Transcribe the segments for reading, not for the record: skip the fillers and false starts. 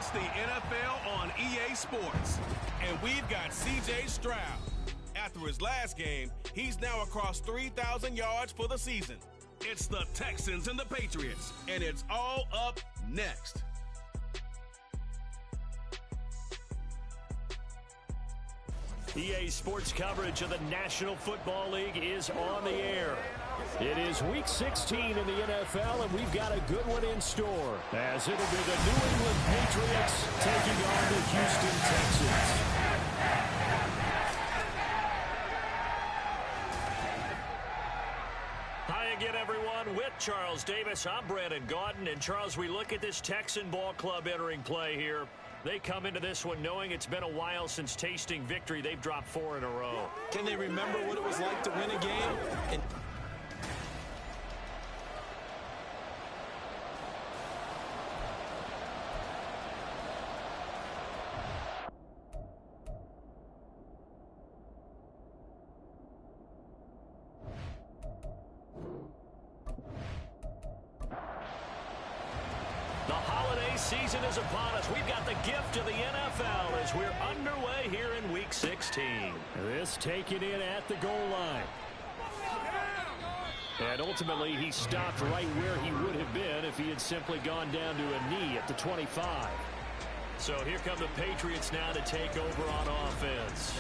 It's the NFL on EA Sports, and we've got C.J. Stroud. After his last game, he's now across 3,000 yards for the season. It's the Texans and the Patriots, and it's all up next. EA Sports coverage of the National Football League is on the air. It is Week 16 in the NFL, and we've got a good one in store, as it'll be the New England Patriots taking on the Houston Texans. Hi again, everyone. With Charles Davis, I'm Brandon Gaudin. And, Charles, we look at this Texan ball club entering play here. They come into this one knowing it's been a while since tasting victory. They've dropped 4 in a row. Can they remember what it was like to win a game? Season is upon us. We've got the gift of the NFL as we're underway here in Week 16. This taken in at the goal line. And ultimately, he stopped right where he would have been if he had simply gone down to a knee at the 25. So here come the Patriots now to take over on offense.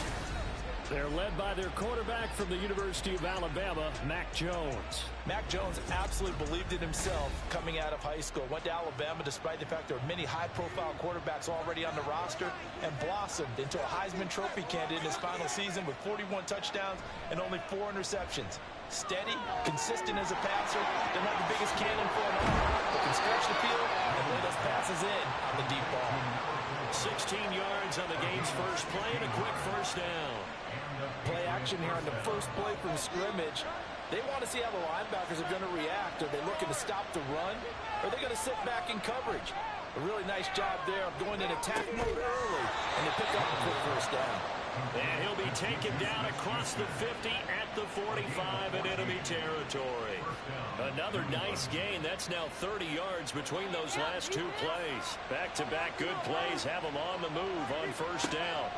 They're led by their quarterback from the University of Alabama, Mac Jones. Mac Jones absolutely believed in himself coming out of high school. Went to Alabama despite the fact there were many high-profile quarterbacks already on the roster and blossomed into a Heisman Trophy candidate in his final season with 41 touchdowns and only 4 interceptions. Steady, consistent as a passer, doesn't have the biggest cannon for an arm, but can stretch the field and lay those passes in on the deep ball. 16 yards on the game's first play and a quick first down. Play action here on the first play from scrimmage. They want to see how the linebackers are going to react. Are they looking to stop the run? Or are they going to sit back in coverage? A really nice job there of going in attack mode early, and they pick up a quick first down. And he'll be taken down across the 50 at the 45 in enemy territory. Another nice gain. That's now 30 yards between those last 2 plays. Back-to-back good plays have them on the move on first down.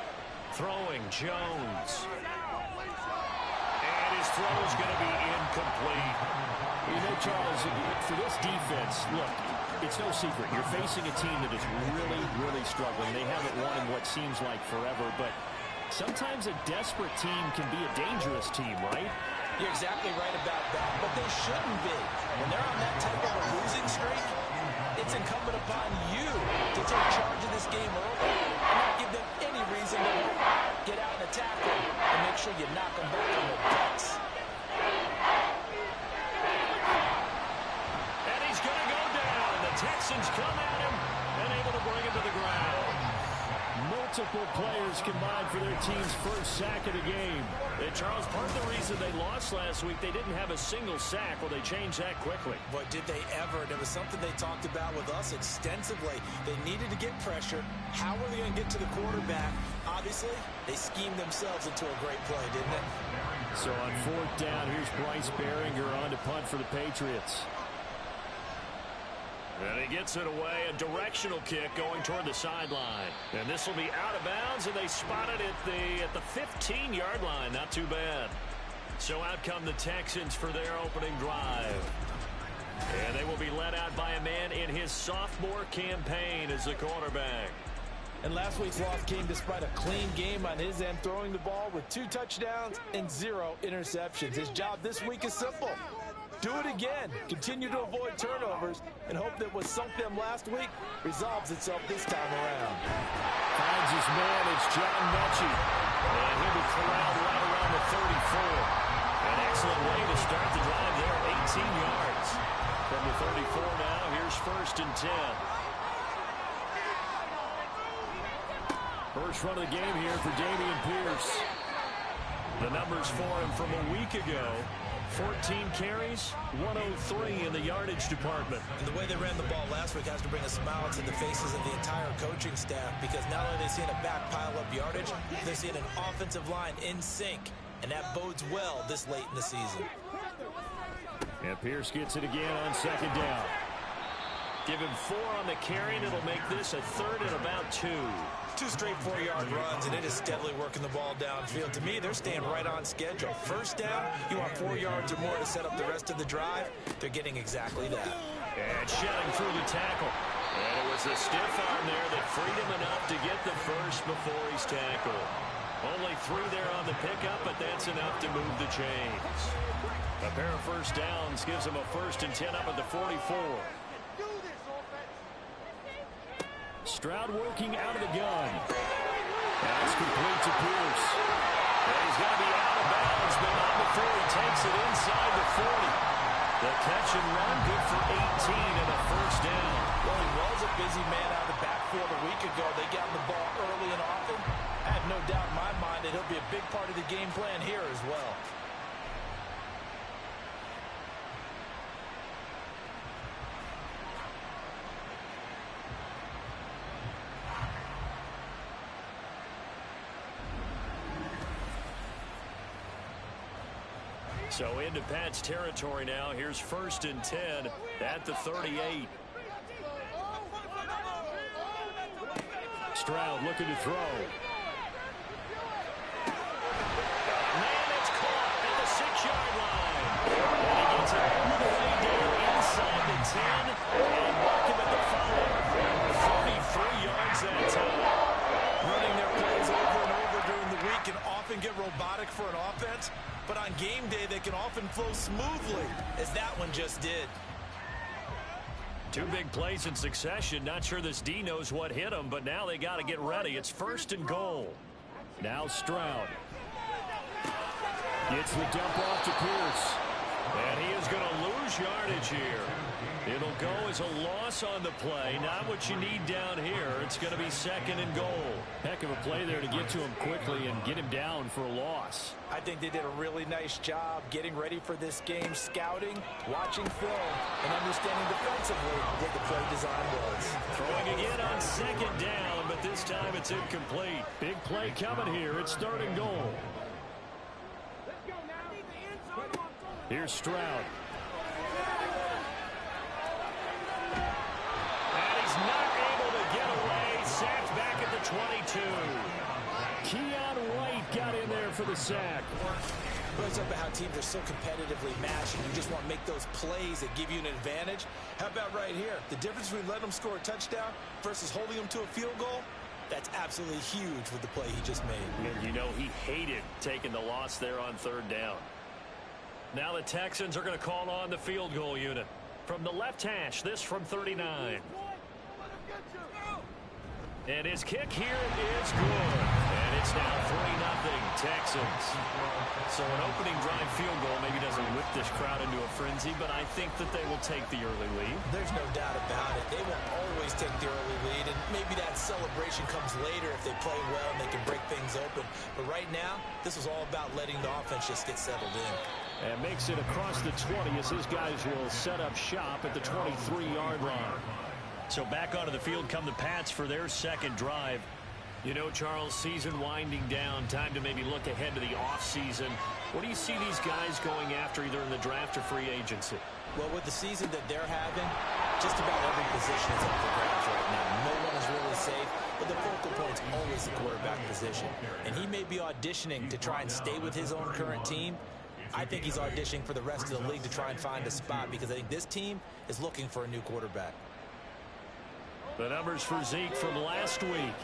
Throwing Jones. And his throw is going to be incomplete. You know, Charles, for this defense, look, it's no secret. You're facing a team that is really, really struggling. They haven't won in what seems like forever, but sometimes a desperate team can be a dangerous team, right? You're exactly right about that, but they shouldn't be. When they're on that type of a losing streak, it's incumbent upon you to take charge of this game early and not give them any reason to get out and attack them and make sure you knock them back on their butts. And he's going to go down. The Texans come at him and able to bring him to the ground. Multiple players combined for their team's first sack of the game. And Charles, part of the reason they lost last week, they didn't have a single sack. Well, they changed that quickly. Boy, did they ever. And it was something they talked about with us extensively. They needed to get pressure. How were they going to get to the quarterback? Obviously, they schemed themselves into a great play, didn't they? So on 4th down, here's Bryce Behringer on to punt for the Patriots. And he gets it away, a directional kick going toward the sideline. And this will be out of bounds, and they spot it at the 15-yard line. Not too bad. So out come the Texans for their opening drive. And they will be led out by a man in his sophomore campaign as the quarterback. And last week's loss came despite a clean game on his end, throwing the ball with 2 touchdowns and 0 interceptions. His job this week is simple. Do it again. Continue to avoid turnovers and hope that what sunk them last week resolves itself this time around. Finds his man. It's John Mechie. And he'll be corralled right around the 34. An excellent way to start the drive there. 18 yards. From the 34 now, here's 1st and 10. First run of the game here for Dameon Pierce. The numbers for him from a week ago. 14 carries, 103 in the yardage department. And the way they ran the ball last week has to bring a smile to the faces of the entire coaching staff, because not only are they seeing a back pile up yardage, they're seeing an offensive line in sync, and that bodes well this late in the season. And Pierce gets it again on 2nd down. Give him 4 on the carry, and it'll make this a 3rd and about 2. 2 straight 4-yard runs, and it is steadily working the ball downfield. To me, they're staying right on schedule. First down, you want 4 yards or more to set up the rest of the drive. They're getting exactly that. And shedding through the tackle. And it was the stiff arm there that freed him enough to get the first before he's tackled. Only 3 there on the pickup, but that's enough to move the chains. A pair of first downs gives him a 1st and 10 up at the 44. Stroud working out of the gun. That's complete to Pierce. And he's going to be out of bounds, but not before he takes it inside the 40. The catch and run, good for 18 and a 1st down. Well, he was a busy man out of the backfield a week ago. They got him the ball early and often. I have no doubt in my mind that he'll be a big part of the game plan here as well. So into Pat's territory now. Here's 1st and 10 at the 38. Stroud looking to throw. Man, it's caught at the 6-yard line. And he gets it all the way down inside the 10 and mark him at the 5. 33 yards that time. Running their plays over and over during the week can often get robotic for an offense, but on game day they can often flow smoothly, as that one just did. 2 big plays in succession. Not sure this D knows what hit him, but now they got to get ready. It's 1st and goal. Now Stroud gets the dump off to Pierce. And he is going to lose yardage here. It'll go as a loss on the play. Not what you need down here. It's going to be 2nd and goal. Heck of a play there to get to him quickly and get him down for a loss. I think they did a really nice job getting ready for this game, scouting, watching film, and understanding defensively what the play design was. Throwing again on 2nd down, but this time it's incomplete. Big play coming here. It's 3rd and goal. Here's Stroud. And he's not able to get away. Sacked back at the 22. Keon White got in there for the sack. It's up about how teams are so competitively matched, and you just want to make those plays that give you an advantage. How about right here? The difference between letting them score a touchdown versus holding them to a field goal, that's absolutely huge with the play he just made. And you know he hated taking the loss there on 3rd down. Now the Texans are going to call on the field goal unit. From the left hash, this from 39. And his kick here is good. And it's now 3-0 Texans. So an opening drive field goal maybe doesn't whip this crowd into a frenzy, but I think that they will take the early lead. There's no doubt about it. They will always take the early lead, and maybe that celebration comes later if they play well and they can break things open. But right now, this is all about letting the offense just get settled in. And makes it across the 20 as his guys will set up shop at the 23-yard line. So back onto the field come the Pats for their 2nd drive. You know, Charles, season winding down, time to maybe look ahead to the offseason. What do you see these guys going after either in the draft or free agency? Well, with the season that they're having, just about every position is up for grabs right now. No one is really safe, but the focal point's always the quarterback position. And he may be auditioning to try and stay with his own current team. I think he's auditioning for the rest of the league to try and find a spot because I think this team is looking for a new quarterback. The numbers for Zeke from last week.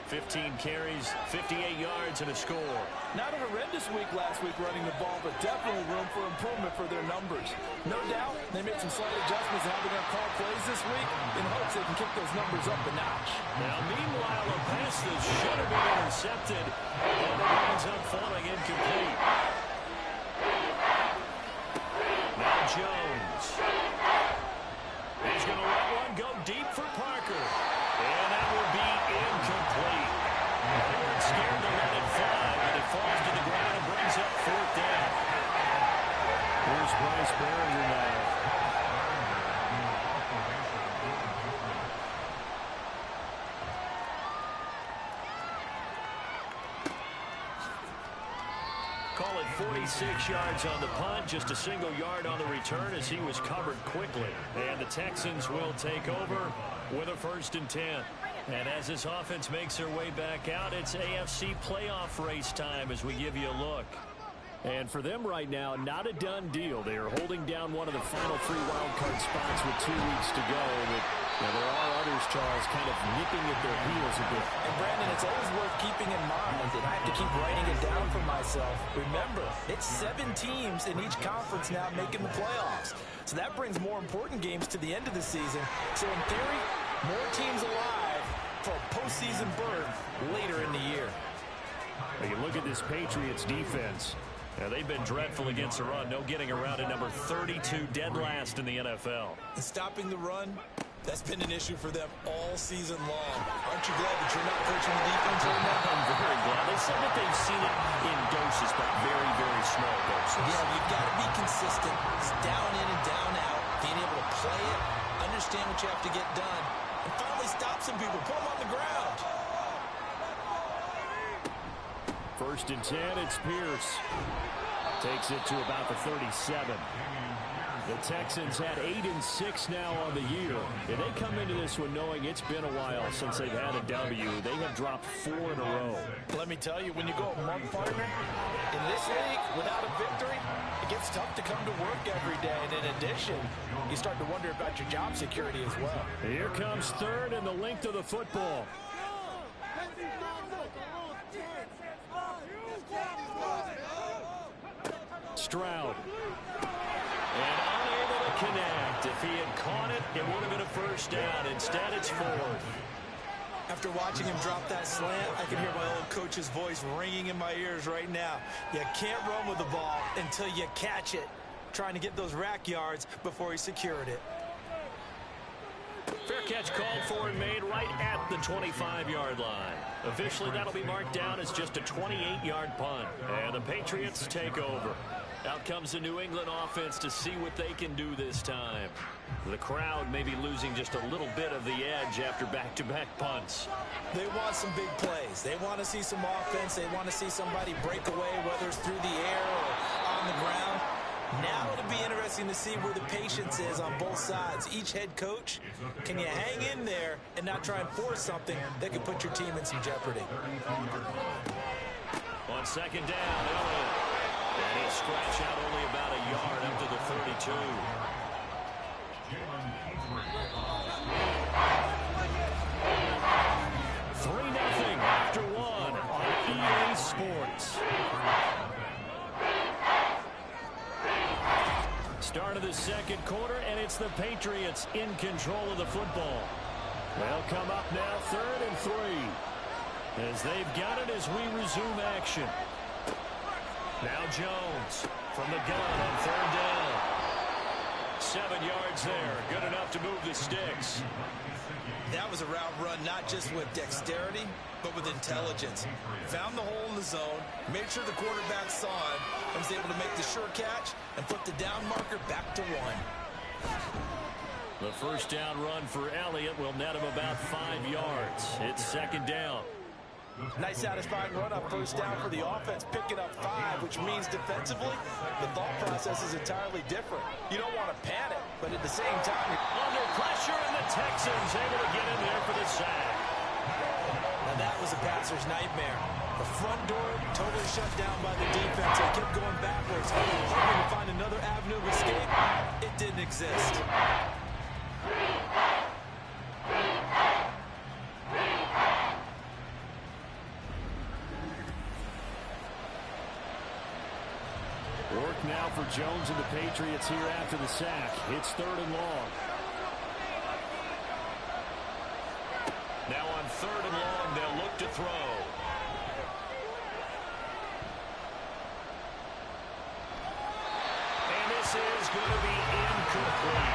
15 carries, 58 yards, and a score. Not a horrendous week last week running the ball, but definitely room for improvement for their numbers. No doubt they made some slight adjustments in how they're going to call plays this week in hopes they can kick those numbers up a notch. Now, meanwhile, a pass that should have been intercepted, and it ends up falling incomplete. Now Jones. He's going to let one go deep for Parker. And that will be incomplete. They weren't scared to let it fly, but it falls to the ground and brings up 4th down. Here's Bryce Berringer now. call it 46 yards on the punt, just a single yard on the return as he was covered quickly. And the Texans will take over with a 1st and 10. And as this offense makes their way back out, it's AFC playoff race time as we give you a look. And for them right now, not a done deal. They are holding down one of the final 3 wildcard spots with 2 weeks to go. But there are others, Charles, kind of nipping at their heels a bit. And Brandon, it's always worth keeping in mind, and I have to keep writing it down for myself. Remember, it's 7 teams in each conference now making the playoffs. So that brings more important games to the end of the season. So in theory, more teams alive for a postseason berth later in the year. Well, you look at this Patriots defense. Now, they've been dreadful against the run. No getting around at number 32, dead last in the NFL. And stopping the run, that's been an issue for them all season long. Aren't you glad that you're not coaching the defense right now? I'm very glad. They said that they've seen it in doses, but very, very small doses. Yeah, you've got to be consistent. It's down in and down out. Being able to play it, understand what you have to get done, and finally stop some people. Put them on the ground. 1st and 10, it's Pierce. Takes it to about the 37. The Texans had 8-6 now on the year. And they come into this one knowing it's been a while since they've had a W. They have dropped 4 in a row. Let me tell you, when you go a month, partner, in this league, without a victory, it gets tough to come to work every day. And in addition, you start to wonder about your job security as well. Here comes 3rd and the length of the football. Stroud. And unable to connect. If he had caught it, it would have been a 1st down. Instead, it's 4th. After watching him drop that slant, I can hear my old coach's voice ringing in my ears right now. You can't run with the ball until you catch it. Trying to get those rack yards before he secured it. Fair catch called for and made right at the 25-yard line. Officially, that'll be marked down as just a 28-yard punt. And the Patriots take over. Out comes the New England offense to see what they can do this time. The crowd may be losing just a little bit of the edge after back-to-back punts. They want some big plays. They want to see some offense. They want to see somebody break away, whether it's through the air or on the ground. Now it'll be interesting to see where the patience is on both sides. Each head coach, can you hang in there and not try and force something that could put your team in some jeopardy? On 2nd down, Elliott. And he'll scratch out only about a yard up to the 32. Three 0 after 1 on EA Sports. Start of the 2nd quarter, and it's the Patriots in control of the football. They'll come up now 3rd and 3. As they've got it as we resume action. Now Jones from the gun on 3rd down. 7 yards there. Good enough to move the sticks. That was a route run not just with dexterity, but with intelligence. Found the hole in the zone, made sure the quarterback saw it, and was able to make the sure catch and put the down marker back to 1. The 1st down run for Elliott will net him about 5 yards. It's 2nd down. Nice satisfying run on 1st down for the offense, picking up 5, which means defensively, the thought process is entirely different. You don't want to panic, but at the same time, under pressure, and the Texans able to get in there for the sack. Now that was a passer's nightmare. The front door totally shut down by the defense. They kept going backwards, hoping to find another avenue of escape. It didn't exist. Work now for Jones and the Patriots here after the sack. It's 3rd and long. Now on 3rd and long, they'll look to throw. And this is going to be incomplete.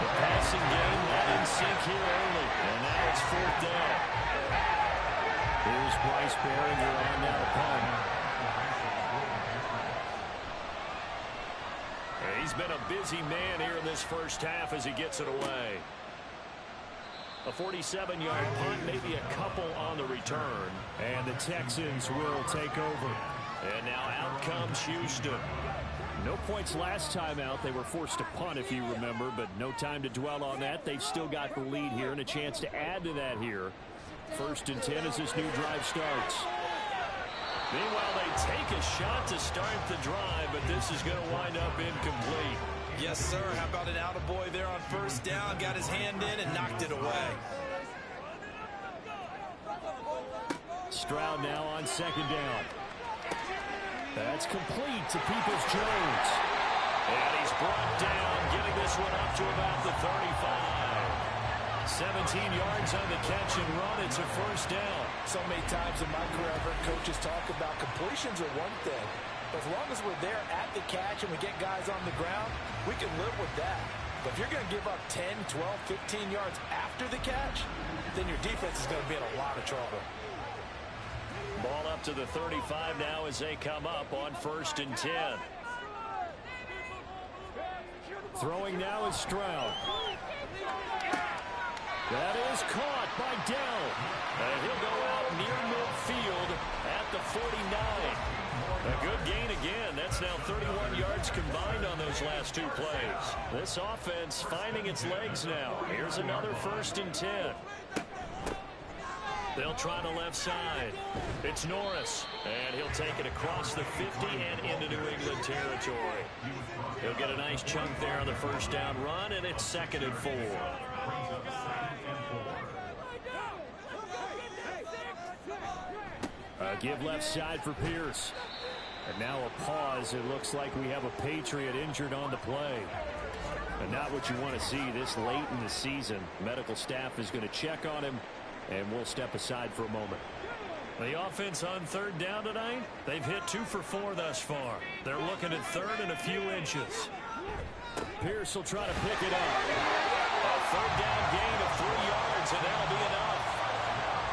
The passing game not in sync here early. And now it's 4th down. Here's Bryce Behringer on now to punt. He's been a busy man here in this 1st half as he gets it away. A 47-yard punt, maybe a couple on the return. And the Texans will take over. And now out comes Houston. No points last time out. They were forced to punt, if you remember, but no time to dwell on that. They've still got the lead here and a chance to add to that here. 1st and 10 as this new drive starts. Meanwhile, they take a shot to start the drive, but this is going to wind up incomplete. Yes, sir. How about an attaboy there on 1st down? Got his hand in and knocked it away. Stroud now on 2nd down. That's complete to Peoples-Jones. And he's brought down, getting this one up to about the 35. 17 yards on the catch and run. It's a 1st down. So many times in my career, I've heard coaches talk about completions are one thing. But as long as we're there at the catch and we get guys on the ground, we can live with that. But if you're going to give up 10, 12, 15 yards after the catch, then your defense is going to be in a lot of trouble. Ball up to the 35 now as they come up on 1st and 10. Throwing now is Stroud. That is caught by Dell. And he'll go out near midfield at the 49. A good gain again. That's now 31 yards combined on those last 2 plays. This offense finding its legs now. Here's another 1st and 10. They'll try the left side. It's Norris, and he'll take it across the 50 and into New England territory. He'll get a nice chunk there on the 1st down run, and it's 2nd and 4. Give left side for Pierce. And now a pause. It looks like we have a Patriot injured on the play. And not what you want to see this late in the season. Medical staff is going to check on him, and we'll step aside for a moment. The offense on 3rd down tonight, they've hit 2 for 4 thus far. They're looking at 3rd and a few inches. Pierce will try to pick it up. A 3rd down gain of 3 yards, and that'll be enough.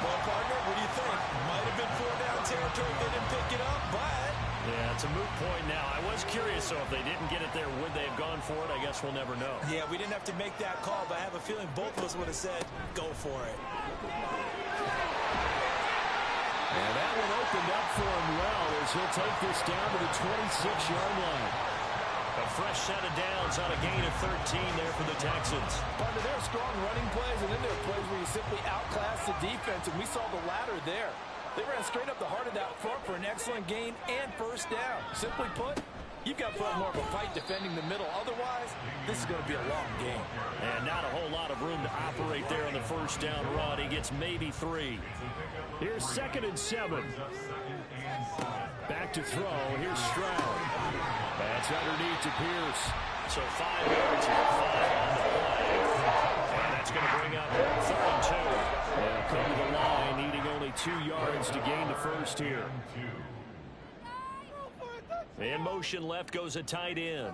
Well, partner, what do you think? Might have been 4 down territory if they didn't pick it up, but... Yeah, it's a moot point now. I was curious, so if they didn't get it there, would they have gone for it? I guess we'll never know. Yeah, we didn't have to make that call, but I have a feeling both of us would have said, go for it. And that one opened up for him well as he'll take this down to the 26-yard line. A fresh set of downs on a gain of 13 there for the Texans. Partner, there are strong running plays, and then there are plays where you simply outclass the defense, and we saw the latter there. They ran straight up the heart of that front for an excellent gain and 1st down. Simply put, you've got to put more of a fight defending the middle. Otherwise, this is going to be a long game. And not a whole lot of room to operate there on the 1st down run. He gets maybe 3. Here's 2nd and 7. Back to throw. Here's Stroud. That's underneath to Pierce. So 5 yards here, 5 on the play. And that's going to bring up 3rd and 2. They'll come to the line, needing only 2 yards to gain the 1st here. In motion left goes a tight end.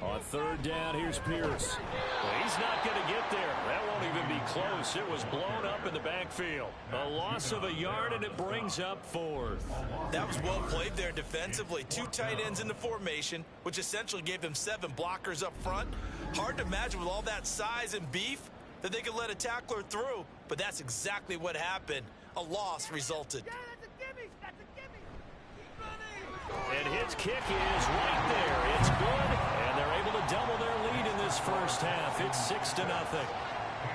On 3rd down, here's Pierce. Well, he's not going to get there. That won't even be close. It was blown up in the backfield. A loss of a yard, and it brings up 4th. That was well played there defensively. 2 tight ends in the formation, which essentially gave them 7 blockers up front. Hard to imagine with all that size and beef that they could let a tackler through, but that's exactly what happened. A loss resulted. And his kick is right there. It's good, and they're able to double their lead in this 1st half. It's 6-0.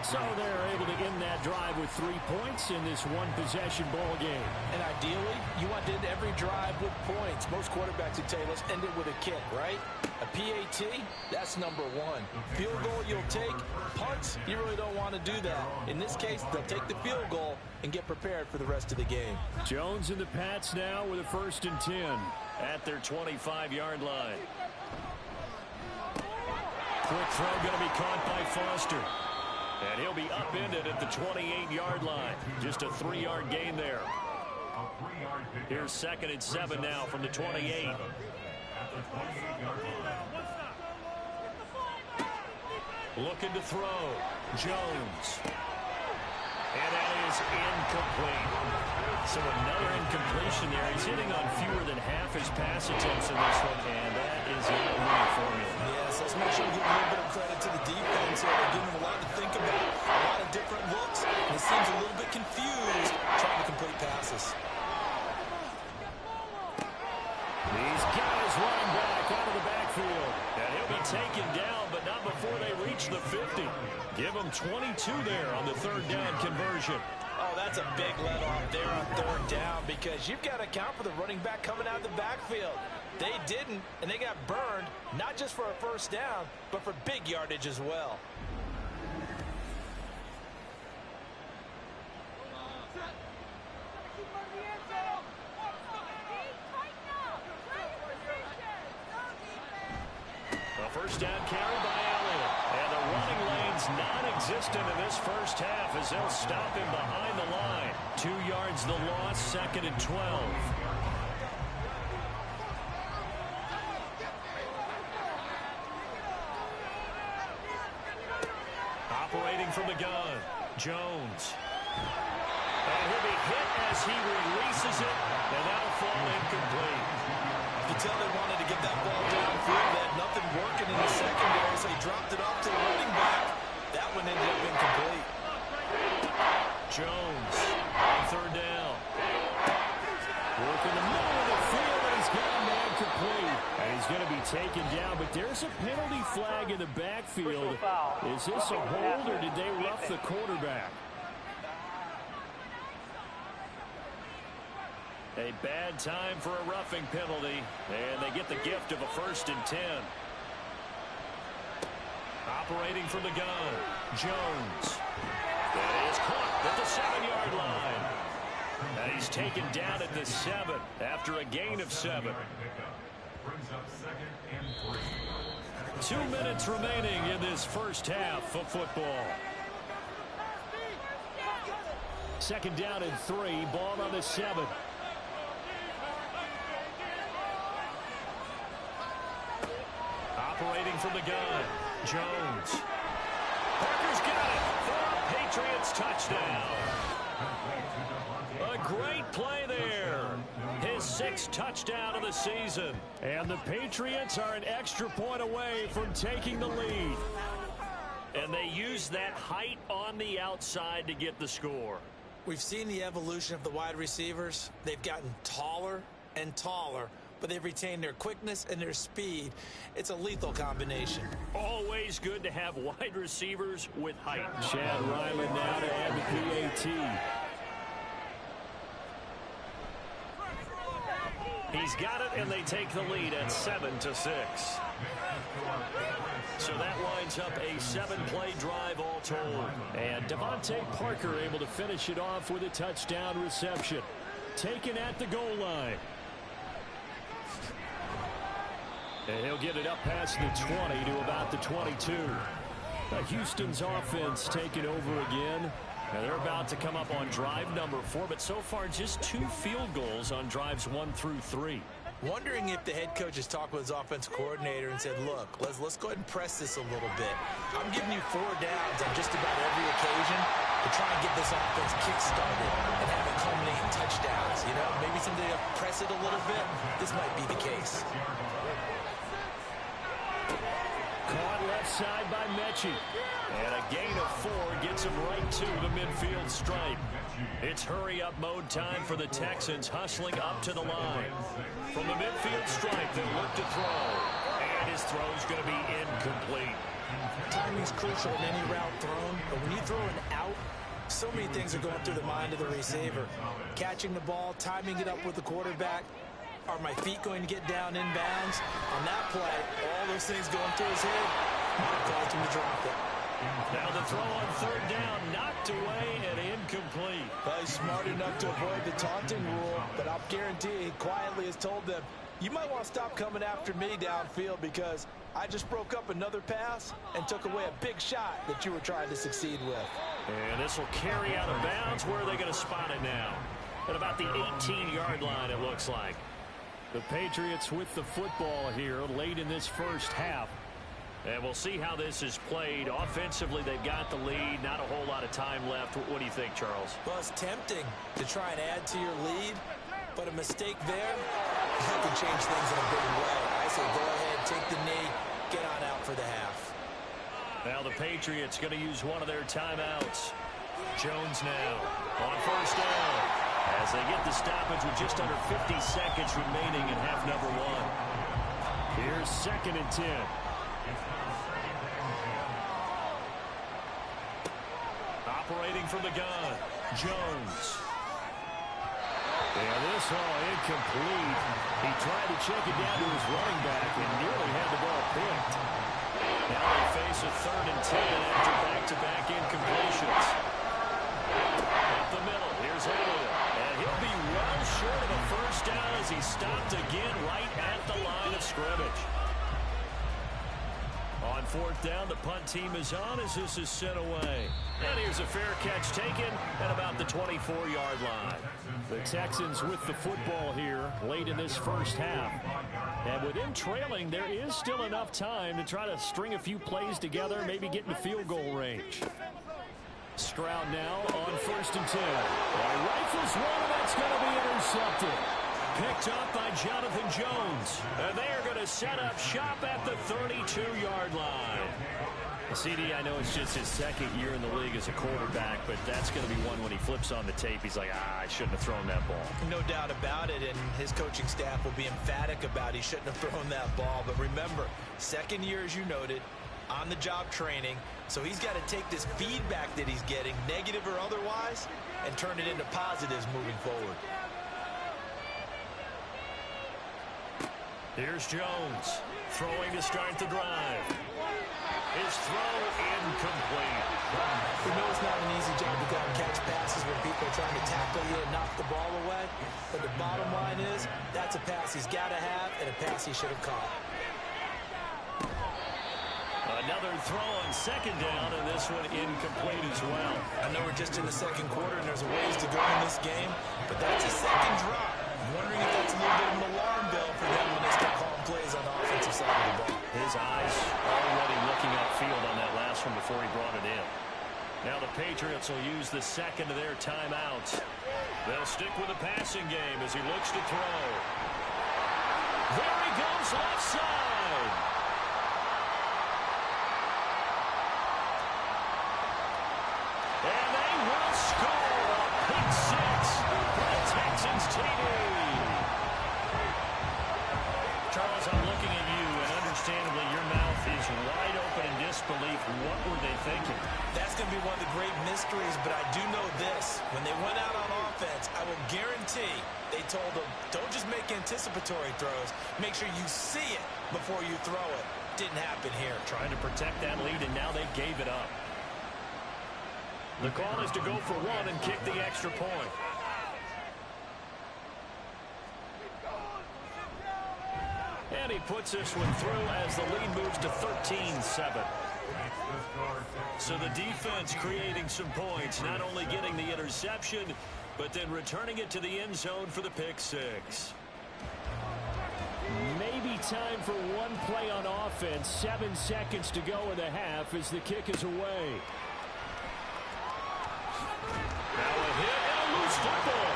So they're able to end that drive with 3 points in this one-possession ball game. And ideally, you want to end every drive with points. Most quarterbacks would tell you, let's end it with a kick, right? A PAT, that's number 1. Field goal you'll take. Punts, you really don't want to do that. In this case, they'll take the field goal and get prepared for the rest of the game. Jones and the Pats now with a 1st and 10. At their 25-yard line. Quick throw going to be caught by Foster. And he'll be upended at the 28-yard line. Just a 3-yard gain there. Here's 2nd and 7 now from the 28. Looking to throw. Jones. And that is incomplete. So another incompletion there. He's hitting on fewer than half his pass attempts in this one, and that is not a winning formula. Yes, let's make sure we give a little bit of credit to the defense here. They're giving them a lot to think about, a lot of different looks, and it seems a little bit confused trying to complete passes. taken down, but not before they reach the 50. Give them 22 there on the third down conversion. Oh, that's a big let off there on third down because you've got to account for the running back coming out of the backfield. They didn't, and they got burned, not just for a first down, but for big yardage as well. A first down carry by Elliott. And the running lane's non-existent in this first half as they'll stop him behind the line. 2 yards the loss, 2nd and 12. Operating from the gun, Jones. And he'll be hit as he releases it, and that'll fall incomplete. You can tell they wanted to get that ball downfield. They had nothing working in the secondary, so he dropped it off to the running back. That one ended up incomplete. Jones on third down. Work in the middle of the field, and he's got a man complete. And he's going to be taken down, but there's a penalty flag in the backfield. Is this a hold, or did they rough the quarterback? A bad time for a roughing penalty, and they get the gift of a 1st and 10. Operating from the gun, Jones. That is caught at the 7-yard line. And he's taken down at the 7 after a gain of 7. 2 minutes remaining in this first half of football. 2nd down and 3, ball on the 7. Operating from the gun, Jones. Parker's got it for a Patriots touchdown. A great play there. His 6th touchdown of the season. And the Patriots are an extra point away from taking the lead. And they use that height on the outside to get the score. We've seen the evolution of the wide receivers. They've gotten taller and taller, but they've retained their quickness and their speed. It's a lethal combination. Always good to have wide receivers with height. Chad Ryland now to add the PAT. He's got it, and they take the lead at 7-6. So that winds up a 7-play drive all told. And Devontae Parker able to finish it off with a touchdown reception. Taken at the goal line. And he'll get it up past the 20 to about the 22. Houston's offense taking over again. And they're about to come up on drive number 4, but so far just 2 field goals on drives 1 through 3. Wondering if the head coach has talked with his offense coordinator and said, look, let's go ahead and press this a little bit. I'm giving you 4 downs on just about every occasion to try and get this offense kick-started and have it culminate in touchdowns. You know, maybe someday to press it a little bit. This might be the case. Caught left side by Mechie. And a gain of 4 gets him right to the midfield stripe. It's hurry-up mode time for the Texans, hustling up to the line. From the midfield stripe, they'll look to throw. And his throw's going to be incomplete. Timing's crucial in any route thrown, but when you throw an out, so many things are going through the mind of the receiver. Catching the ball, timing it up with the quarterback. Are my feet going to get down inbounds? On that play, all those things going through his head might have caused him to drop it. Now the throw on third down, knocked away and incomplete. Well, he's smart enough to avoid the taunting rule, but I'll guarantee he quietly has told them, you might want to stop coming after me downfield because I just broke up another pass and took away a big shot that you were trying to succeed with. And this will carry out of bounds. Where are they going to spot it now? At about the 18-yard line, it looks like. The Patriots with the football here late in this first half. And we'll see how this is played. Offensively, they've got the lead. Not a whole lot of time left. What do you think, Charles? Well, it's tempting to try and add to your lead, but a mistake there, that can change things in a big way. I say go ahead, take the knee, get on out for the half. Now the Patriots going to use one of their timeouts. Jones now on first down as they get the stoppage with just under 50 seconds remaining in half number 1. Here's 2nd and 10. Operating from the gun, Jones. And this all incomplete. He tried to check it down to his running back and nearly had the ball picked. Now they face a 3rd and 10 after back-to-back incompletions. Up the middle, here's Elliott. And he'll be well short of a first down as he stopped again right at the line of scrimmage. On 4th down, the punt team is on as this is sent away. And here's a fair catch taken at about the 24-yard line. The Texans with the football here late in this first half. And with them trailing, there is still enough time to try to string a few plays together, maybe get into field goal range. Stroud now on 1st and 10. Rifles one, and that's going to be intercepted. Picked up by Jonathan Jones. And they are going to set up shop at the 32-yard line. CD, I know it's just his 2nd year in the league as a quarterback, but that's going to be one when he flips on the tape. He's like, I shouldn't have thrown that ball. No doubt about it, and his coaching staff will be emphatic about he shouldn't have thrown that ball. But remember, 2nd year, as you noted, on-the-job training. So he's got to take this feedback that he's getting, negative or otherwise, and turn it into positives moving forward. Here's Jones, throwing to start the drive. His throw incomplete. We know it's not an easy job to go and catch passes when people are trying to tackle you and knock the ball away. But the bottom line is, that's a pass he's got to have and a pass he should have caught. Another throw on 2nd down, and this one incomplete as well. I know we're just in the 2nd quarter and there's a ways to go in this game, but that's a 2nd drop. I'm wondering if that's a little bit of an alarm bell for them when they start calling plays on the offensive side of the ball. His eyes already looking upfield on that last one before he brought it in. Now the Patriots will use the 2nd of their timeouts. They'll stick with the passing game as he looks to throw. There he goes, left side. And they will score a pick 6 for the Texans TD. Charles, I'm looking at you, and understandably your mouth is wide open in disbelief. What were they thinking? That's going to be one of the great mysteries, but I do know this. When they went out on offense, I will guarantee they told them, don't just make anticipatory throws. Make sure you see it before you throw it. Didn't happen here. Trying to protect that lead, and now they gave it up. The call is to go for one and kick the extra point. And he puts this one through as the lead moves to 13-7. So the defense creating some points, not only getting the interception, but then returning it to the end zone for the pick 6. Maybe time for one play on offense. 7 seconds to go in the half as the kick is away. Now a hit and a loose football.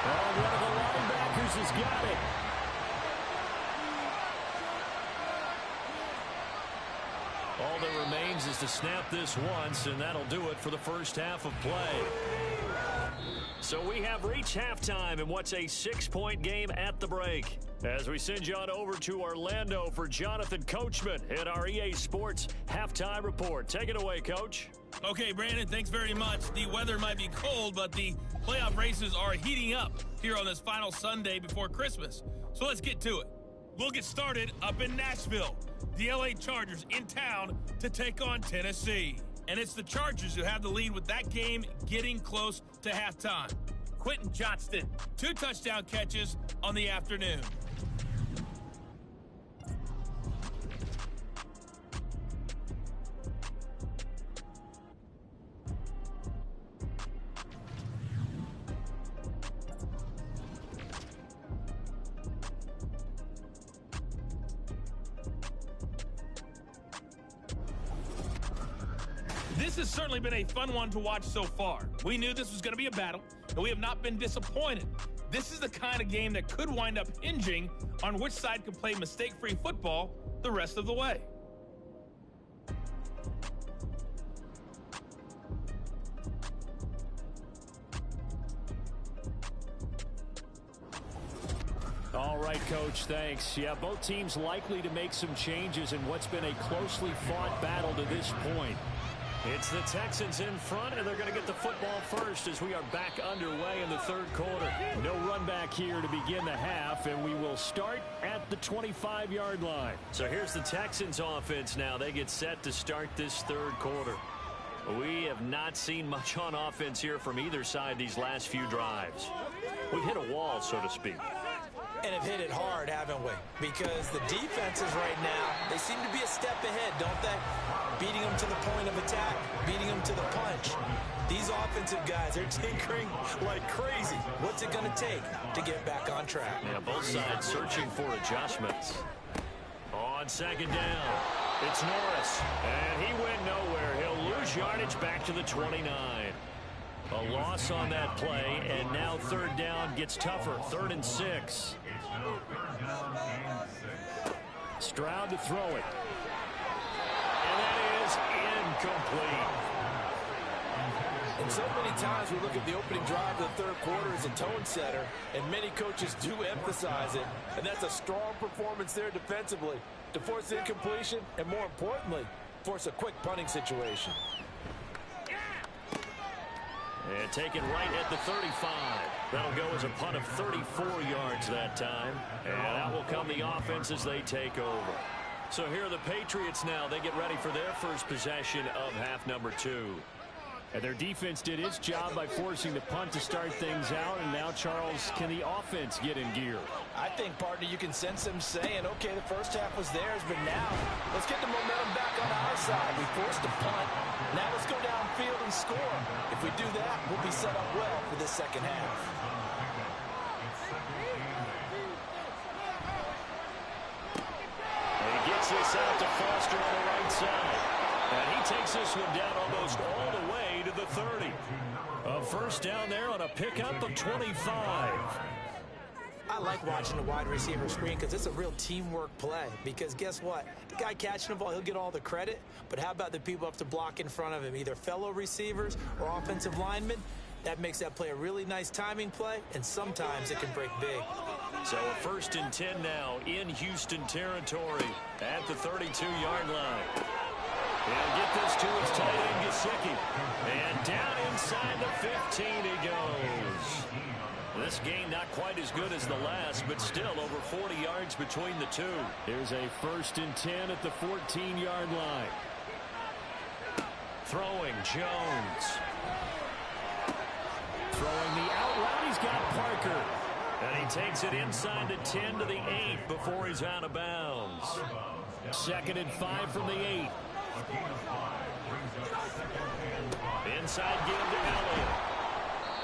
Oh, one of the linebackers has got it. All that remains is to snap this once, and that'll do it for the first half of play. So we have reached halftime in what's a 6-point game at the break. As we send you on over to Orlando for Jonathan Coachman at our EA Sports Halftime Report. Take it away, Coach. Okay, Brandon, thanks very much. The weather might be cold, but the playoff races are heating up here on this final Sunday before Christmas. So let's get to it. We'll get started up in Nashville. The LA Chargers in town to take on Tennessee. And it's the Chargers who have the lead with that game getting close to halftime. Quentin Johnston, 2 touchdown catches on the afternoon. This has certainly been a fun one to watch so far. We knew this was going to be a battle, and we have not been disappointed. This is the kind of game that could wind up hinging on which side can play mistake-free football the rest of the way. All right, Coach. Thanks. Yeah, both teams likely to make some changes in what's been a closely fought battle to this point. It's the Texans in front, and they're going to get the football first as we are back underway in the third quarter. No run back here to begin the half, and we will start at the 25-yard line. So here's the Texans offense now. They get set to start this third quarter. We have not seen much on offense here from either side these last few drives. We've hit a wall, so to speak. And have hit it hard, haven't we? Because the defenses right now, they seem to be a step ahead, don't they? Beating them to the point of attack, beating them to the punch. These offensive guys are tinkering like crazy. What's it going to take to get back on track? Yeah, both sides searching for adjustments. On second down, it's Norris. And he went nowhere. He'll lose yardage back to the 29. A loss on that play, and now third down gets tougher. 3rd and 6. Stroud to throw it. And that is incomplete. And so many times we look at the opening drive of the third quarter as a tone setter, and many coaches do emphasize it. And that's a strong performance there defensively to force incompletion and, more importantly, force a quick punting situation. And taken right at the 35. That'll go as a punt of 34 yards that time. And out will come the offense as they take over. So here are the Patriots now. They get ready for their first possession of half number 2. And their defense did its job by forcing the punt to start things out. And now, Charles, can the offense get in gear? I think, partner, you can sense them saying, okay, the first half was theirs, but now let's get the momentum back on our side. We forced a punt. Now let's go downfield and score. If we do that, we'll be set up well for this second half. And he gets this out to Foster on the right side. And he takes this one down almost all the way to the 30. A first down there on a pickup of 25. I like watching the wide receiver screen because it's a real teamwork play. Because guess what? The guy catching the ball, he'll get all the credit. But how about the people up to block in front of him, either fellow receivers or offensive linemen? That makes that play a really nice timing play, and sometimes it can break big. So a 1st and 10 now in Houston territory at the 32-yard line. He'll get this to his tight end, Gesicki. And down inside the 15 he goes. This game not quite as good as the last, but still over 40 yards between the two. Here's a 1st and 10 at the 14-yard line. Throwing, Jones. Throwing the out route, he's got Parker. And he takes it inside the 10 to the 8 before he's out of bounds. 2nd and 5 from the 8. Inside give to Elliott.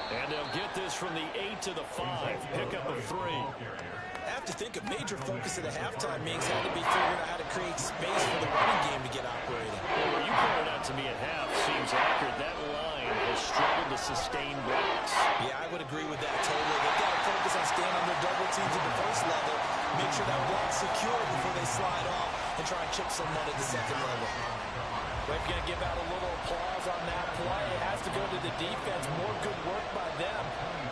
And they'll get this from the 8 to the 5. Pickup of 3. I have to think a major focus of the halftime meetings had to be figuring out how to create space for the running game to get operating. Well, what you pointed out to me at half seems accurate. That line has struggled to sustain blocks. Yeah, I would agree with that totally. They've got to focus on staying under double teams at the first level, make sure that block's secure before they slide off, and try and chip someone at the second level. We're going to give out a little applause on that play. It has to go to the defense. More good work by them.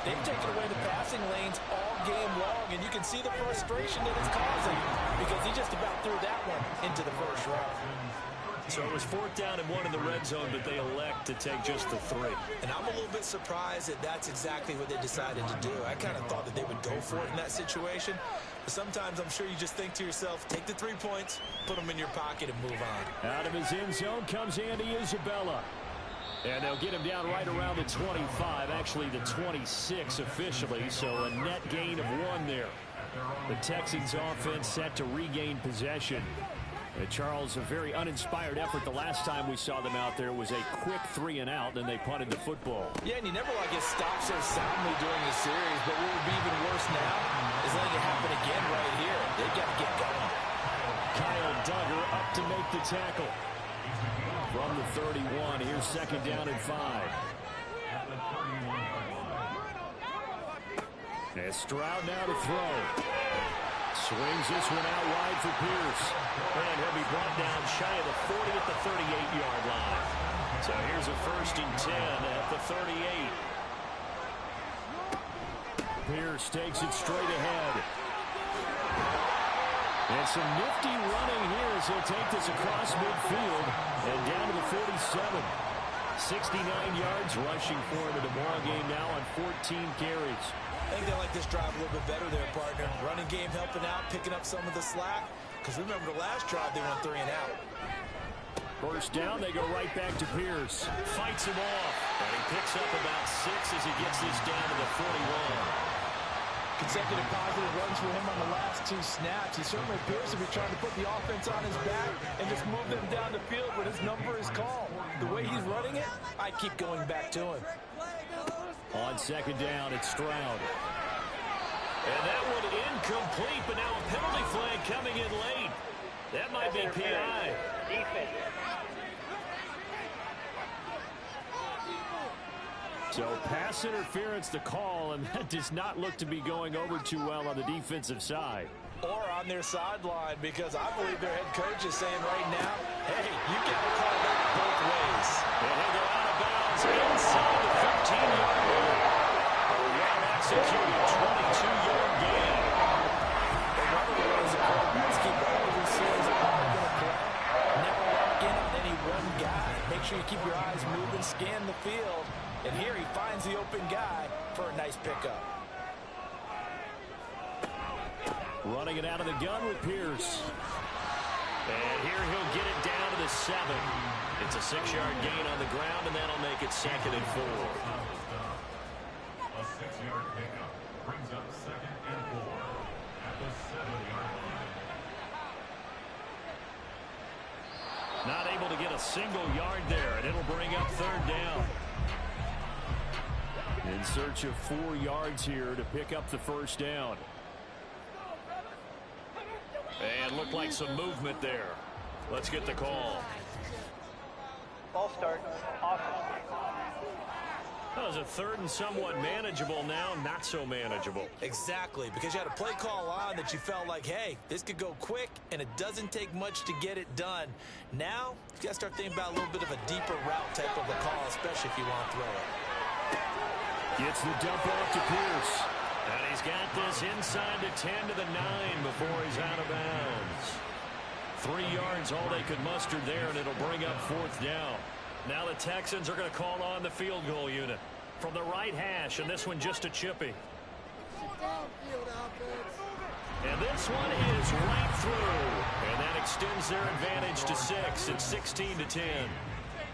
They've taken away the passing lanes all game long, and you can see the frustration that it's causing because he just about threw that one into the first round. So it was 4th down and 1 in the red zone, but they elect to take just the 3. And I'm a little bit surprised that that's exactly what they decided to do. I kind of thought that they would go for it in that situation. But sometimes I'm sure you just think to yourself, take the 3 points, put them in your pocket, and move on. Out of his end zone comes Andy Isabella. And they'll get him down right around the 25, actually the 26 officially, so a net gain of 1 there. The Texans offense set to regain possession. Charles, a very uninspired effort the last time we saw them out there was a quick 3 and out, and they punted the football. Yeah, and you never like get stopped so soundly during the series, but what would be even worse now is letting it happen again right here. They've got to get going. Kyle Duggar up to make the tackle. From the 31, here's 2nd down and 5. And Stroud now to throw. Swings this one out wide for Pierce. And he'll be brought down shy of the 40 at the 38-yard line. So here's a 1st and 10 at the 38. Pierce takes it straight ahead. And some nifty running here as he'll take this across midfield and down to the 47. 69 yards rushing for him in the ball game now on 14 carries. I think they like this drive a little bit better there, partner. Running game helping out, picking up some of the slack. Because remember the last drive, they went 3 and out. First down, they go right back to Pierce. Fights him off. And he picks up about 6 as he gets this down to the 41. Consecutive positive runs for him on the last 2 snaps. He certainly appears to be trying to put the offense on his back and just move them down the field when his number is called. The way he's running it, I keep going back to him. On second down, it's Stroud. And that one incomplete, but now a penalty flag coming in late. That might be PI. So pass interference the call, and that does not look to be going over too well on the defensive side. Or on their sideline, because I believe their head coach is saying right now, hey, you got to call that both ways. And he'll go out of bounds inside the 15-yard line. A well-executed 22-yard gain. And one of the ways the quarterbacks keep all of these series are going to play. Never lock in on any one guy. Make sure you keep your eyes moving, scan the field. And here he finds the open guy for a nice pickup. Running it out of the gun with Pierce. And here he'll get it down to the 7. It's a 6-yard gain on the ground, and that'll make it 2nd and 4. A 6-yard pickup brings up 2nd and 4 at the 7-yard line. Not able to get a single yard there, and it'll bring up 3rd down. In search of 4 yards here to pick up the first down. And looked like some movement there. Let's get the call. Ball start. That was a 3rd and somewhat manageable, now not so manageable. Exactly, because you had a play call on that you felt like, hey, this could go quick, and it doesn't take much to get it done. Now, you got to start thinking about a little bit of a deeper route type of a call, especially if you want to throw it. Gets the dump off to Pierce. And he's got this inside the 10 to the 9 before he's out of bounds. 3 yards, all they could muster there, and it'll bring up 4th down. Now the Texans are going to call on the field goal unit from the right hash, and this one just a chippy. And this one is right through, and that extends their advantage to 6. It's 16 to 10.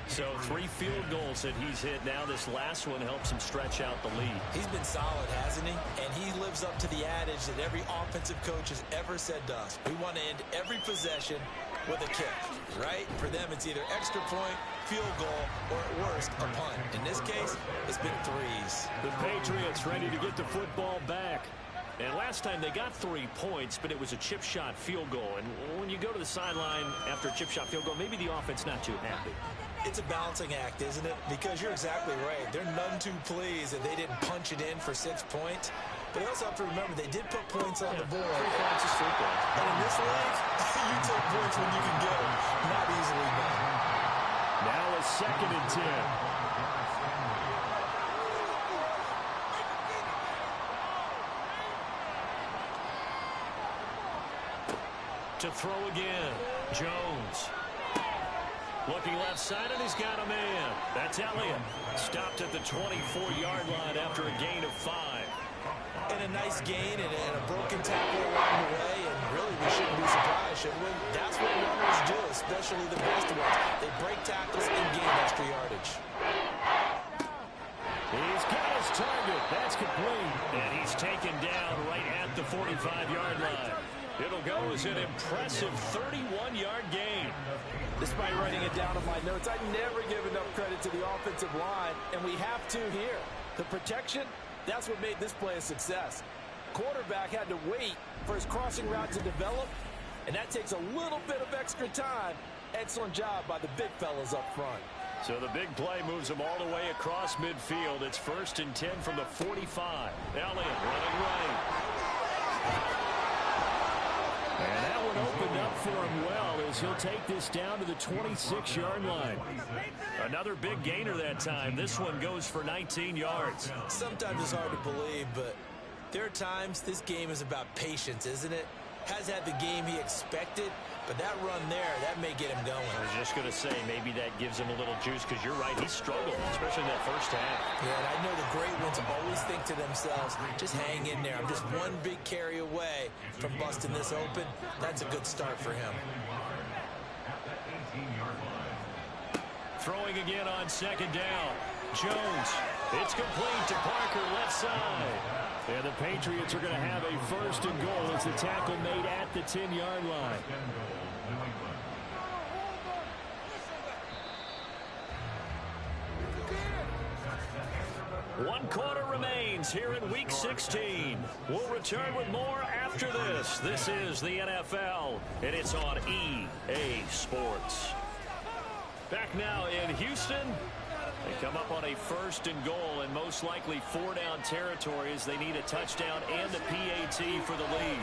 So 3 field goals that he's hit now. This last one helps him stretch out the lead. He's been solid, hasn't he? And he lives up to the adage that every offensive coach has ever said to us. We want to end every possession with a kick, right? For them, it's either extra point, field goal, or at worst, a punt. In this case, it's been 3s. The Patriots ready to get the football back. And last time they got 3 points, but it was a chip shot field goal. And when you go to the sideline after a chip shot field goal, maybe the offense not too happy. It's a balancing act, isn't it? Because you're exactly right. They're none too pleased that they didn't punch it in for 6 points. But you also have to remember they did put points on the board. 3 points is 3 points. And in this league, you take points when you can get them. Not easily done. Now a 2nd and 10. To throw again, Jones. Looking left side, and he's got a man. That's Elliott. Stopped at the 24-yard line after a gain of 5. And a nice gain and a broken tackle along the way. And really, we shouldn't be surprised, should we? That's what runners do, especially the best ones. They break tackles and gain extra yardage. He's got his target. That's complete. And he's taken down right at the 45-yard line. It'll go as an impressive 31-yard gain. Despite writing it down in my notes, I never give enough credit to the offensive line, and we have to here. The protection, that's what made this play a success. Quarterback had to wait for his crossing route to develop, and that takes a little bit of extra time. Excellent job by the big fellas up front. So the big play moves them all the way across midfield. It's 1st and 10 from the 45. Elliott running right. And that one opened up for him well as he'll take this down to the 26-yard line. Another big gainer that time. This one goes for 19 yards. Sometimes it's hard to believe, but there are times this game is about patience, isn't it? has had the game he expected, but that run there, that may get him going. I was just going to say, maybe that gives him a little juice, because you're right, he struggled, especially in that first half. Yeah, and I know the great ones always think to themselves, just hang in there. I'm just one big carry away from busting this open. That's a good start for him. Throwing again on second down. Jones, it's complete to Parker, left side. And the Patriots are going to have a first and goal as the tackle made at the 10-yard line. One quarter remains here in Week 16. We'll return with more after this. This is the NFL, and it's on EA Sports. Back now in Houston. They come up on a first and goal, and most likely 4-down territory as they need a touchdown and a PAT for the lead.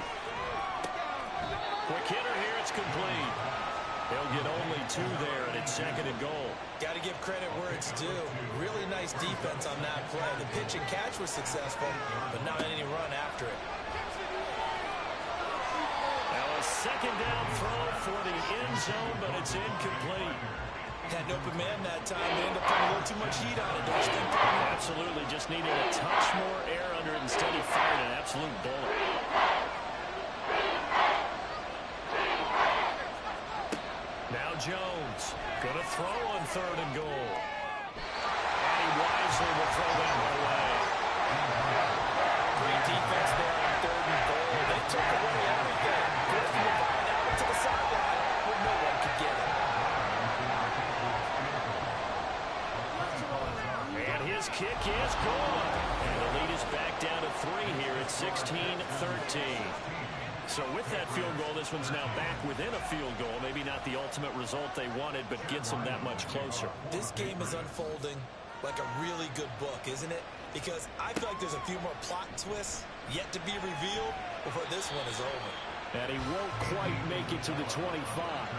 Quick hitter here, it's complete. They'll get only 2 there, and it's second and goal. Got to give credit where it's due. Really nice defense on that play. The pitch and catch was successful, but not any run after it. Now a second down throw for the end zone, but it's incomplete. Had an open man that time. They ended up putting a little too much heat on it, don't you think? Absolutely. Just needed a touch more air under it. Instead, he fired an absolute bullet. Now Jones. Going to throw on third and goal. And he wisely will throw that one away. Great defense there on third and goal. They took away everything. Good for the ball out to the sideline where no one could get it. His kick is good. And the lead is back down to 3 here at 16-13. So with that field goal, this one's now back within a field goal. Maybe not the ultimate result they wanted, but gets them that much closer. This game is unfolding like a really good book, isn't it? Because I feel like there's a few more plot twists yet to be revealed before this one is over. And he won't quite make it to the 25.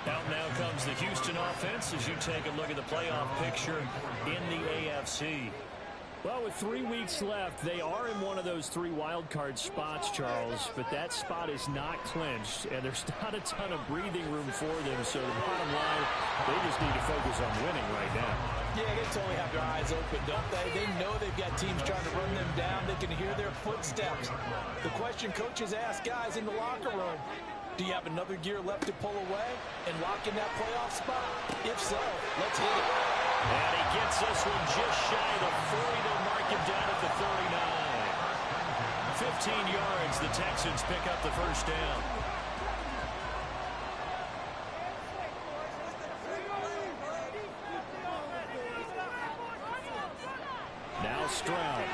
Out now comes the Houston offense as you take a look at the playoff picture in the AFC. Well, with 3 weeks left, they are in one of those 3 wild card spots, Charles, but that spot is not clinched, and there's not a ton of breathing room for them, so the bottom line, they just need to focus on winning right now. Yeah, they totally have their eyes open, don't they? They know they've got teams trying to run them down. They can hear their footsteps. The question coaches ask guys in the locker room, do you have another gear left to pull away and lock in that playoff spot? If so, let's hit it. And he gets this one just shy of the 40. They'll mark him down at the 39. 15 yards, the Texans pick up the first down. Now Stroud.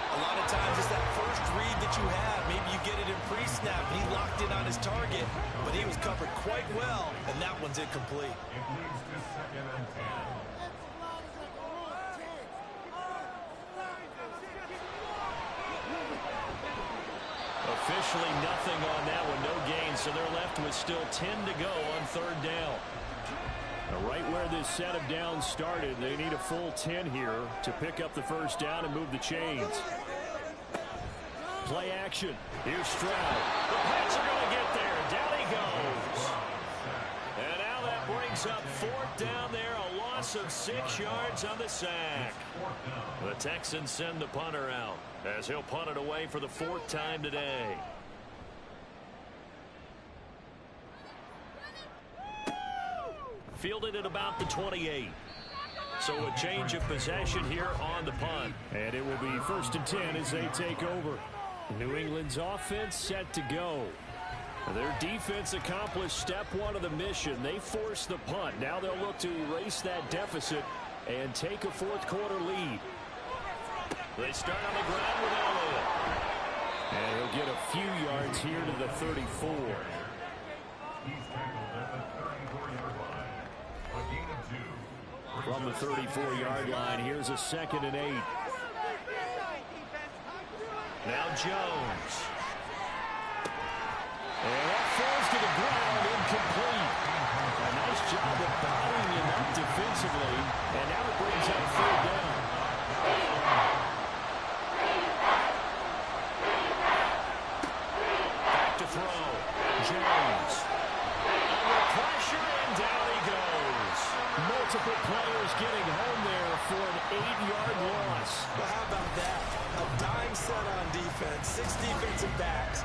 A lot of times it's that first read that you have. Maybe you get it in pre-snap. He locked in on his target, but he was covered quite well, and that one's incomplete. It leads to second and 10. Officially nothing on that one, no gain, so they're left with still 10 to go on third down. Now, right where this set of downs started, they need a full 10 here to pick up the first down and move the chains. Play action. Here's Stroud. The Pats are going to get there. Down he goes. And now that brings up fourth down there, a loss of 6 yards on the sack. The Texans send the punter out as he'll punt it away for the 4th time today. Fielded at about the 28. So a change of possession here on the punt. And it will be 1st and 10 as they take over. New England's offense set to go. Their defense accomplished step 1 of the mission. They forced the punt. Now they'll look to erase that deficit and take a 4th quarter lead. They start on the ground with Elliott. And he'll get a few yards here to the 34. He's tackled at the 34-yard line. A gain of 2. From the 34-yard line, here's a 2nd and 8. Now Jones. And that falls to the ground, incomplete. A nice job of bottling him up defensively, and now it brings up 3rd down. just getting home there for an 8-yard loss. Well, how about that? A dime set on defense, 6 defensive backs.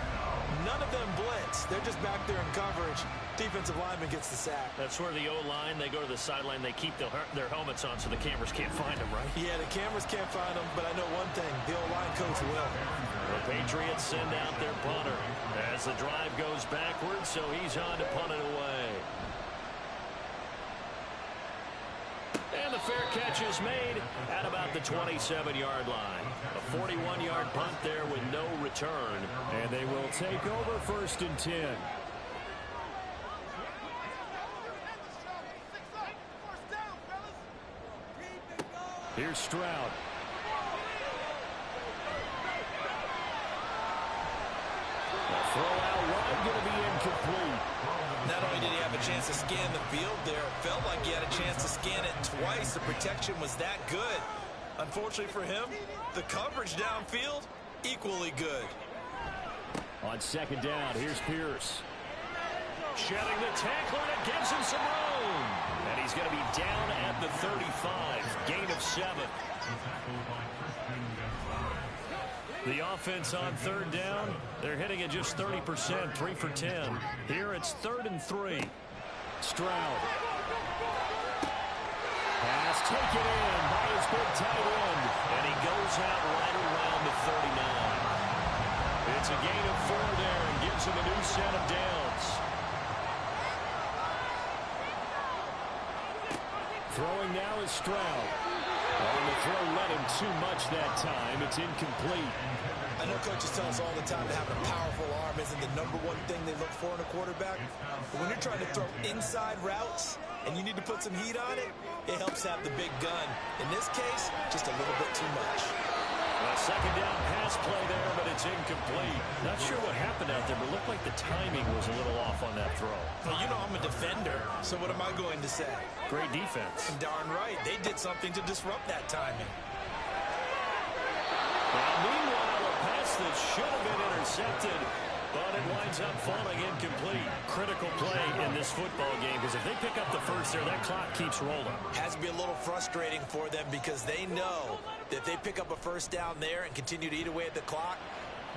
None of them blitz. They're just back there in coverage. Defensive lineman gets the sack. That's where the O-line, they go to the sideline, they keep their helmets on so the cameras can't find them, right? Yeah, the cameras can't find them, but I know one thing. The O-line coach will. The Patriots send out their punter as the drive goes backwards, so he's on to punt it away. And the fair catch is made at about the 27-yard line. A 41-yard punt there with no return. And they will take over 1st and 10. Here's Stroud. The throw-out run going to be incomplete. Not only did he have a chance to scan the field there, it felt like he had a chance to scan it twice. The protection was that good. Unfortunately for him, the coverage downfield, equally good. On 2nd down, here's Pierce. Shedding the tackler, and it gives him some room. And he's going to be down at the 35. Gain of 7. The offense on 3rd down, they're hitting at just 30%, 3 for 10. Here it's 3rd and 3. Stroud. Pass taken in by his big tight end. And he goes out right around the 39. It's a gain of 4 there and gives him a new set of downs. Throwing now is Stroud. On the throw, let him too much that time. It's incomplete. I know coaches tell us all the time that having a powerful arm isn't the #1 thing they look for in a quarterback. But when you're trying to throw inside routes and you need to put some heat on it, it helps have the big gun. In this case, just a little bit too much. A 2nd down pass play there, but it's incomplete. Not sure what happened out there, but it looked like the timing was a little off on that throw. Well, you know I'm a defender, so what am I going to say? Great defense. Darn right. They did something to disrupt that timing. Well, meanwhile, a pass that should have been intercepted, but it winds up falling incomplete. Critical play in this football game, because if they pick up the first there, that clock keeps rolling. Has to be a little frustrating for them because they know that if they pick up a 1st down there and continue to eat away at the clock,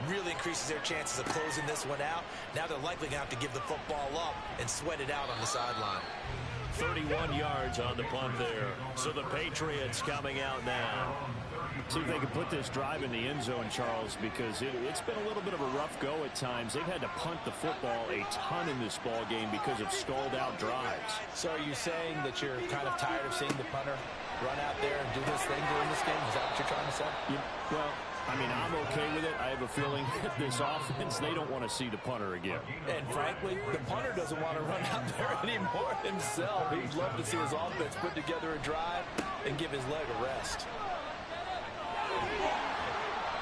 really increases their chances of closing this one out. Now they're likely going to have to give the football up and sweat it out on the sideline. 31 yards on the punt there. So the Patriots coming out now. See if they can put this drive in the end zone, Charles, because it's been a little bit of a rough go at times. They've had to punt the football a ton in this ball game because of stalled-out drives. So are you saying that you're kind of tired of seeing the punter run out there and do this thing during this game? Is that what you're trying to say? Yeah, well, I mean, I'm okay with it. I have a feeling that this offense, they don't want to see the punter again. And frankly, the punter doesn't want to run out there anymore himself. He'd love to see his offense put together a drive and give his leg a rest.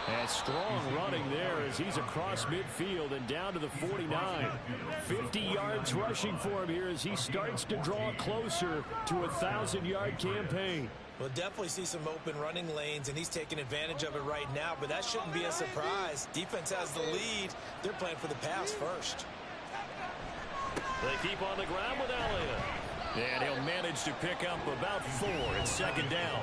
And strong running there as he's across midfield and down to the 49. 50 yards rushing for him here as he starts to draw closer to a 1,000-yard campaign. We'll definitely see some open running lanes, and he's taking advantage of it right now, but that shouldn't be a surprise. Defense has the lead. They're playing for the pass first. They keep on the ground with Elliott. And he'll manage to pick up about 4 at 2nd down.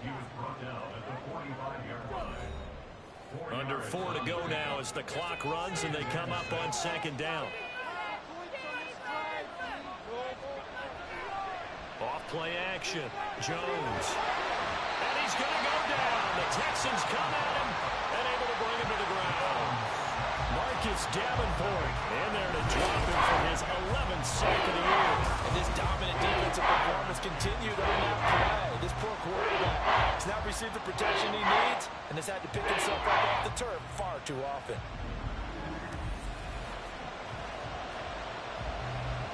He was brought down at the 45-yard line. Under 4 to go now as the clock runs and they come up on 2nd down. Off play action. Jones. And he's going to go down. The Texans come at him and able to bring him to the ground. Marcus Davenport in there to drop him for his 11th sack of the year. And this dominant defensive performance continued on that play. This poor quarterback has not received the protection he needs and has had to pick himself up off the turf far too often.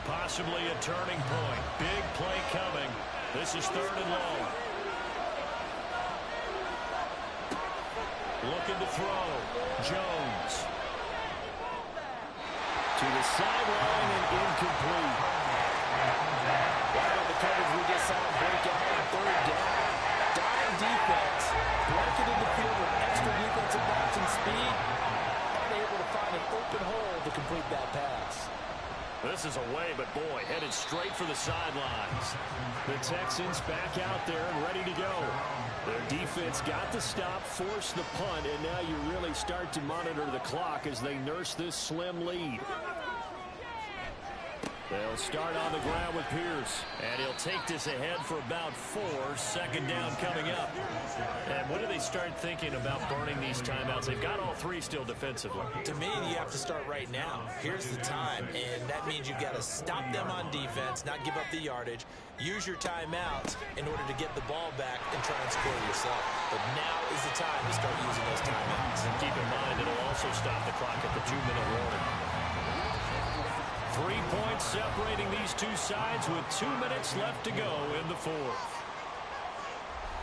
Possibly a turning point. Big play coming. This is 3rd and long. Looking to throw. Jones. To the sideline and incomplete. Right on the coverage, we just saw him break out on 3rd down. Dying defense. Blanketed the field with extra defensive backs and speed. Unable to find an open hole to complete that pass. This is away, but boy, headed straight for the sidelines. The Texans back out there and ready to go. Their defense got the stop, forced the punt, and now you really start to monitor the clock as they nurse this slim lead. They'll start on the ground with Pierce. And he'll take this ahead for about 4. Second down coming up. And when do they start thinking about burning these timeouts? They've got all 3 still defensively. To me, you have to start right now. Here's the time, and that means you've got to stop them on defense, not give up the yardage, use your timeouts in order to get the ball back and try and score yourself. But now is the time to start using those timeouts. And keep in mind, it'll also stop the clock at the 2-minute warning. 3 points separating these two sides with 2 minutes left to go in the 4th.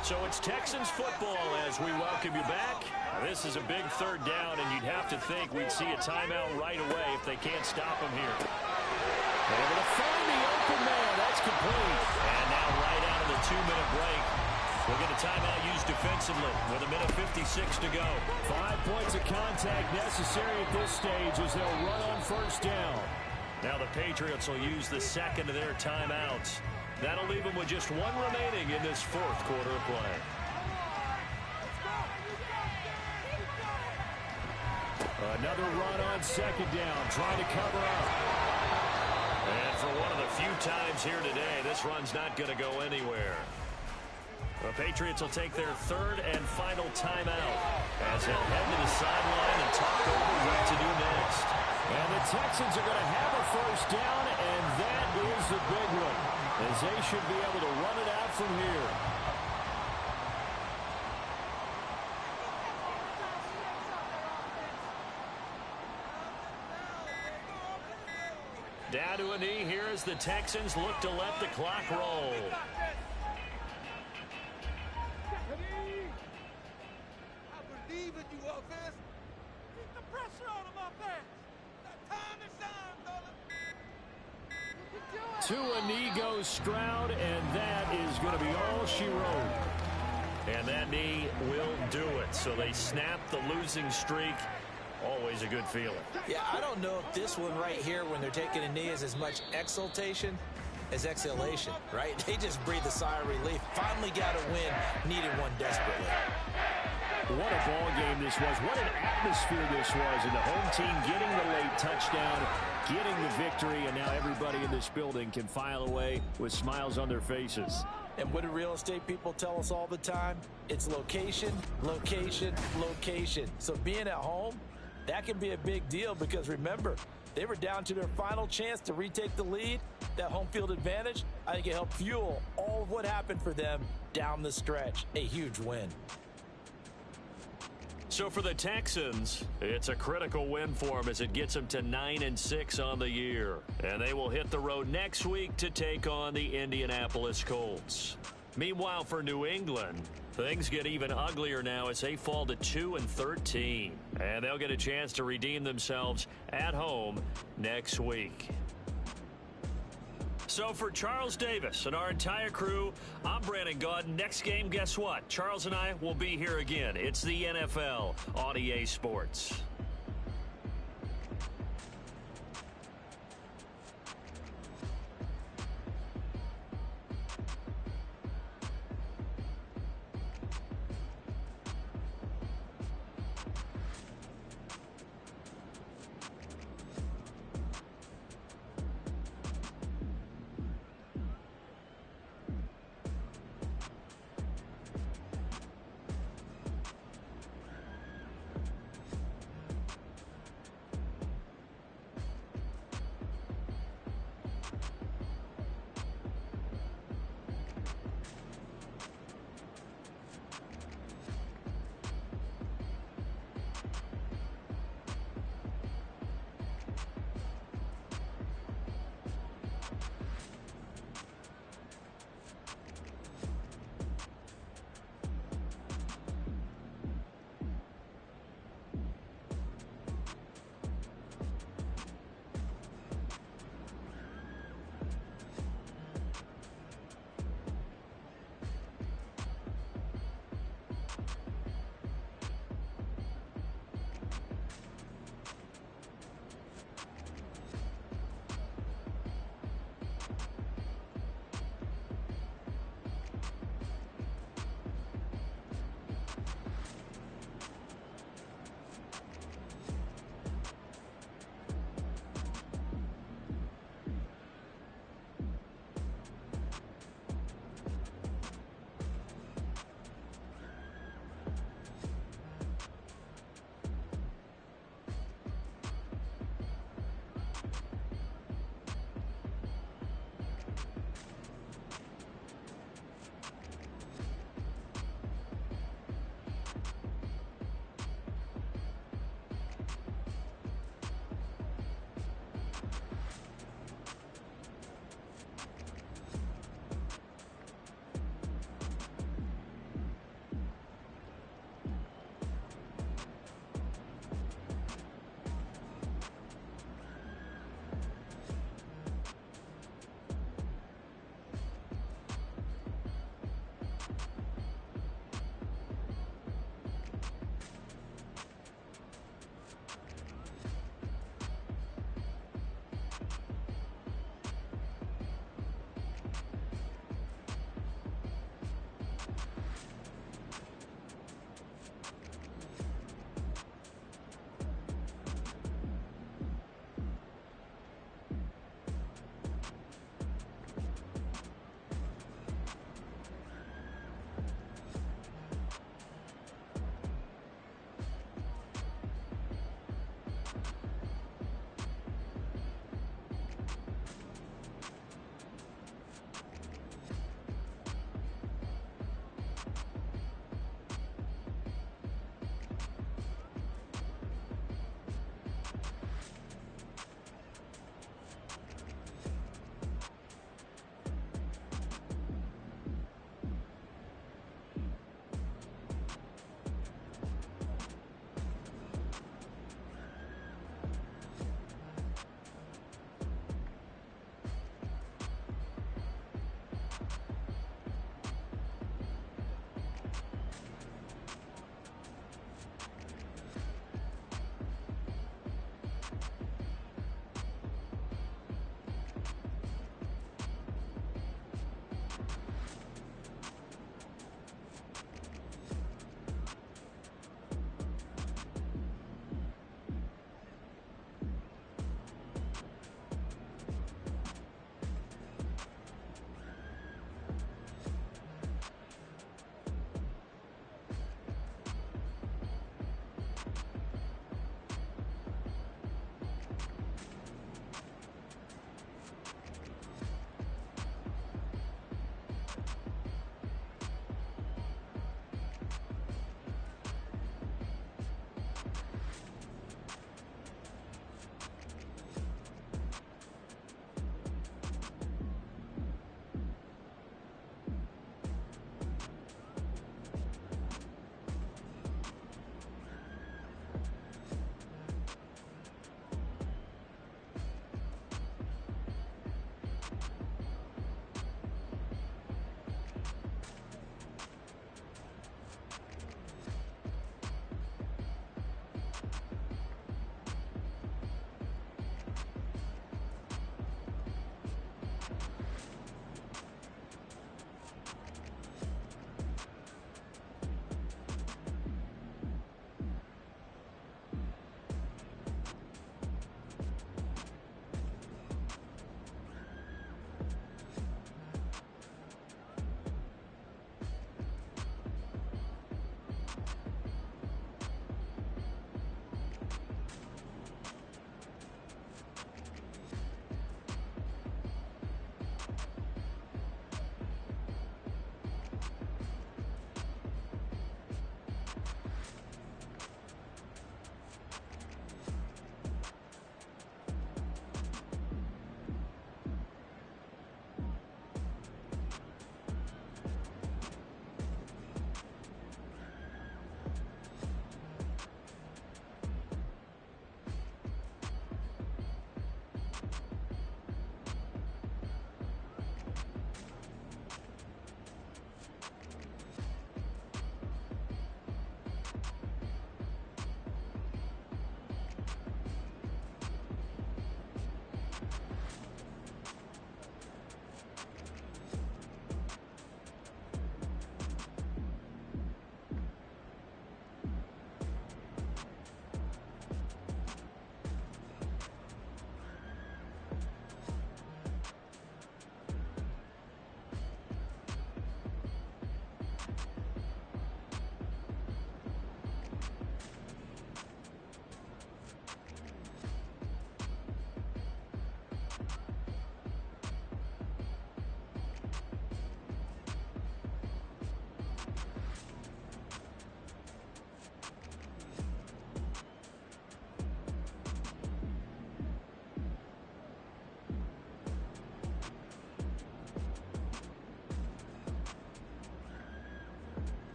So it's Texans football as we welcome you back. Now, this is a big 3rd down, and you'd have to think we'd see a timeout right away if they can't stop them here. Able to find the open man. That's complete. And now right out of the 2-minute break, we'll get a timeout used defensively with 1:56 to go. 5 points of contact necessary at this stage as they'll run on 1st down. Now the Patriots will use the 2nd of their timeouts. That'll leave them with just 1 remaining in this 4th quarter of play. Another run on 2nd down, trying to cover up. And for one of the few times here today, this run's not going to go anywhere. The Patriots will take their 3rd and final timeout as they'll head to the sideline and talk over what to do next. And the Texans are going to have a 1st down, and that is the big one, as they should be able to run it out from here. Down to a knee here as the Texans look to let the clock roll. I believe in you, offense. Keep the pressure on them, offense. Time is To a knee goes Stroud, and that is going to be all she wrote. And that knee will do it. So they snap the losing streak. Always a good feeling. Yeah, I don't know if this one right here, when they're taking a knee, is as much exultation as exhalation, right? They just breathe a sigh of relief. Finally got a win. Needed one desperately. What a ball game this was. What an atmosphere this was. And the home team getting the late touchdown, getting the victory, and now everybody in this building can file away with smiles on their faces. And what do real estate people tell us all the time? It's location, location, location. So being at home, that can be a big deal because remember, they were down to their final chance to retake the lead. That home field advantage, I think it helped fuel all of what happened for them down the stretch. A huge win. So for the Texans, it's a critical win for them as it gets them to 9-6 on the year. And they will hit the road next week to take on the Indianapolis Colts. Meanwhile, for New England, things get even uglier now as they fall to 2-13. And they'll get a chance to redeem themselves at home next week. So for Charles Davis and our entire crew, I'm Brandon Gaudin. Next game, guess what? Charles and I will be here again. It's the NFL on EA Sports.